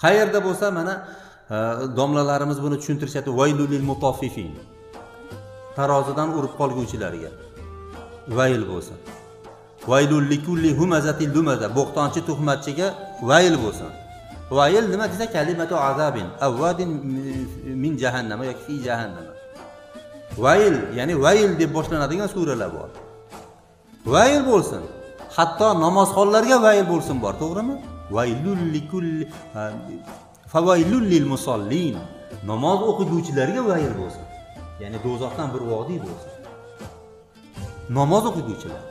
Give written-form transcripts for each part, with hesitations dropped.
Qayerda bo'lsa mana domlalarimiz buni tushuntirishadi. Vaylul lil mutaffifin. Tarozidan urib qolguvchilarga vayl bo'lsin. Vaylul likulli humazatil lumaza. Bo'xtonchi tuhmatchiga vayl bo'lsin. Vayl nima desa kalimatu azabin avwadin min jahannam yoki fi jahannam. Vayl, ya'ni vayl deb boshlanadigan suralar bor. Vayl bo'lsin. Hatto namozxonlarga vayl bo'lsin bor, to'g'rimi? Vaylul likulli favaylul lil musallin. Namoz o'qiguvchilarga vayl bo'lsin. Ya'ni do'zaxdan bir vodiy bo'lsin. Namoz o'qiguvchilar.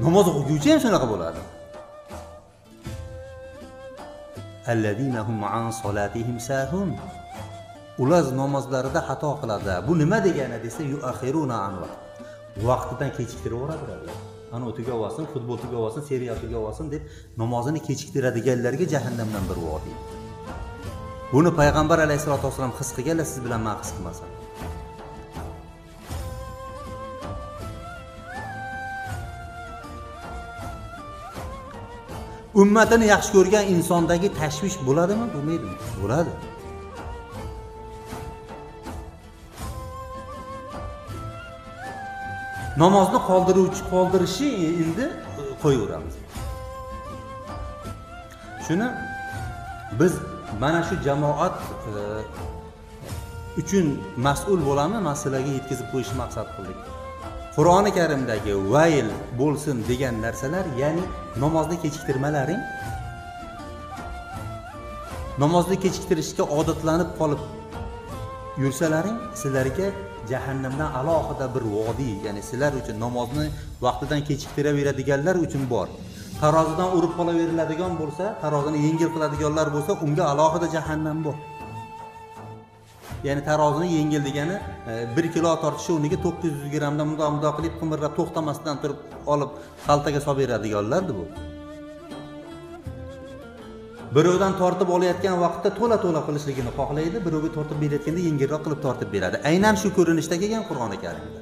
Namoz o'qiguvchi ham shunaqa bo'ladi. Allazina hum an solatihim sahun. Ular namozlarida xato qiladi. Bu nima degani desa, yuakhiruna an vaqt. Vaqtidan kechiktiraveradilar. Ana o'tiga olsin, futbol tuga olsin, serial tuga olsin deb namozini kechiktiradiganlarga jahannamdan bir vodiy. Buni payg'ambar alayhisolatu vasallam his qilganlar, siz bilan men his qilmasam. Ummatini yaxshi ko'rgan insondagi tashvish bo'ladimi? Bo'lmaydimi? Bo'ladi. Namozni qoldirishi endi qo'yaveramiz. Shuni biz mana shu jamoat uchun mas'ul bo'lamiz, masalaga yetkazib qo'yishni maqsad qildik. Qur'oni Karimdagi vayl bo'lsin degan narsalar, ya'ni namozni kechiktirmalaring, namozni kechiktirishga odatlanib qolib yursalaring, sizlarga jahannamdan alohida bir vodiy, ya'ni sizlar uchun namozni vaqtidan kechiktiraveradiganlar uchun bor. Tarozidan urib qolaveriladigan bo'lsa, tarozini yengil qiladiganlar bo'lsa, unga alohida jahannam bor. Ya'ni tarozini yengil degani 1 kilo tortishi o'rniga 900 grammdan mundoq qilib qimirlab to'xtamasdan turib olib xaltaga solib beradiganlardi bu. Birovdan tortib olayotgan vaqtda to'la qilishligini xohlaydi, birovga tortib berayotganda yengilroq qilib tortib beradi. Aynan shu ko'rinishda kelgan Qur'oni Karimda.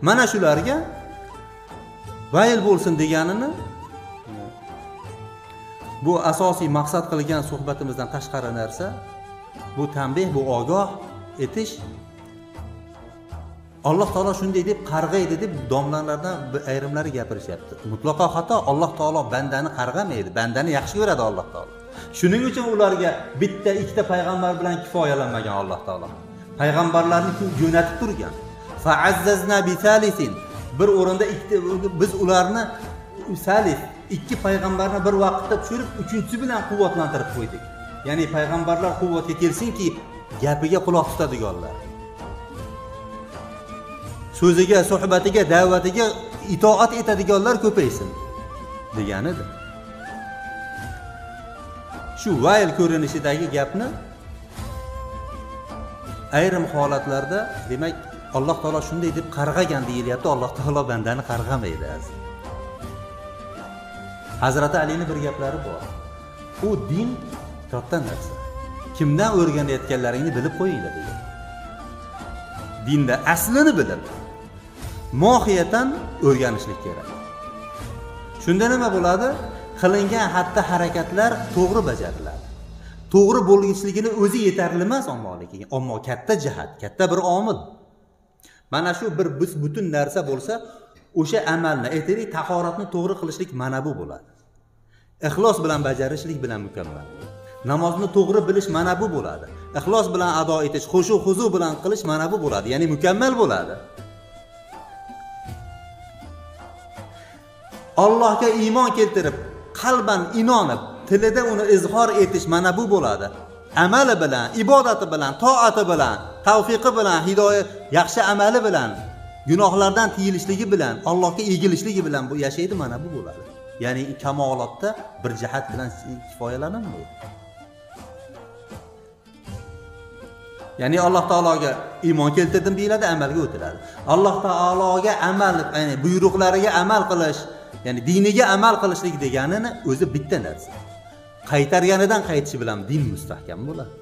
Mana shularga vayl bo'lsin deganini bu asosiy maqsad qilgan suhbatimizdan tashqari narsa, bu tanbeh, bu ogoh etish. Alloh taolo shunday deb qarg'aydi deb domlalardan ayrimlari gapirishyapti. Mutlaqo xato. Alloh taolo bandani qarg'amaydi, bandani yaxshi ko'radi Alloh taolo. Shuning uchun ularga bitta, ikkita payg'ambar bilan kifoyalanmagan Alloh taolo. Payg'ambarlarni jo'natib turgan. Fa'azzazna bi salisin. Bir o'rinda biz ularni salis, ikki payg'ambarni bir vaqtda tushirib, uchinchisi bilan quvvatlantirib qo'ydik. Ya'ni payg'ambarlar quvvatga kelsinki, gapiga quloq tutadiganlar. So'ziga, suhbatiga, da'vatiga itoat etadiganlar ko'paysin deganidir. Shu vayl ko'rinishidagi gapni ayrim holatlarda, demak, Alloh taolo shunday deb qarg'agan deyilyapti. Alloh taolo bandani qarg'amaydi. Hazrati Alining bir gaplari bor. U din katta narsa. Kimdan o'rganayotganlaringni bilib qo'yinglar degan. Dinda aslini bilib, mohiyatan o'rganishlik kerak. Shunda nima bo'ladi? Qilingan xatti-harakatlar to'g'ri bajariladi. To'g'ri bo'lishligini o'zi yetarli emas ommalikka. Ammo katta jihat, katta bir omil. Mana shu bir butun narsa bo'lsa, o'sha amalni, aytaylik, tahoratni to'g'ri qilishlik mana bu bo'ladi. Ixlos bilan bajarishlik bilan mukammal. Namozni to'g'ri bilish mana bu bo'ladi. Ixlos bilan ado etish, xushu huzu bilan qilish mana bu bo'ladi. Ya'ni mukammal bo'ladi. Allohga iymon keltirib, qalban inonib, tilida uni izhor etish mana bu bo'ladi. Amali bilan, ibodati bilan, toati bilan, tavfiqi bilan, hidoyat, yaxshi amali bilan, gunohlardan tiyilishligi bilan, Allohga egilishligi bilan bu yashaydi, mana bu bo'ladi. Ya'ni kamolotda bir jihat bilan kifoyalanmaydi. Ya'ni Alloh taologa iymon keltirdim deyiladi, amalga o'tiladi. Alloh taologa amal, ya'ni buyruqlariga amal qilish, ya'ni diniga amal qilishlik deganini o'zi bitta narsa. Qaytarganidan qaytishi bilan din mustahkam bo'ladi.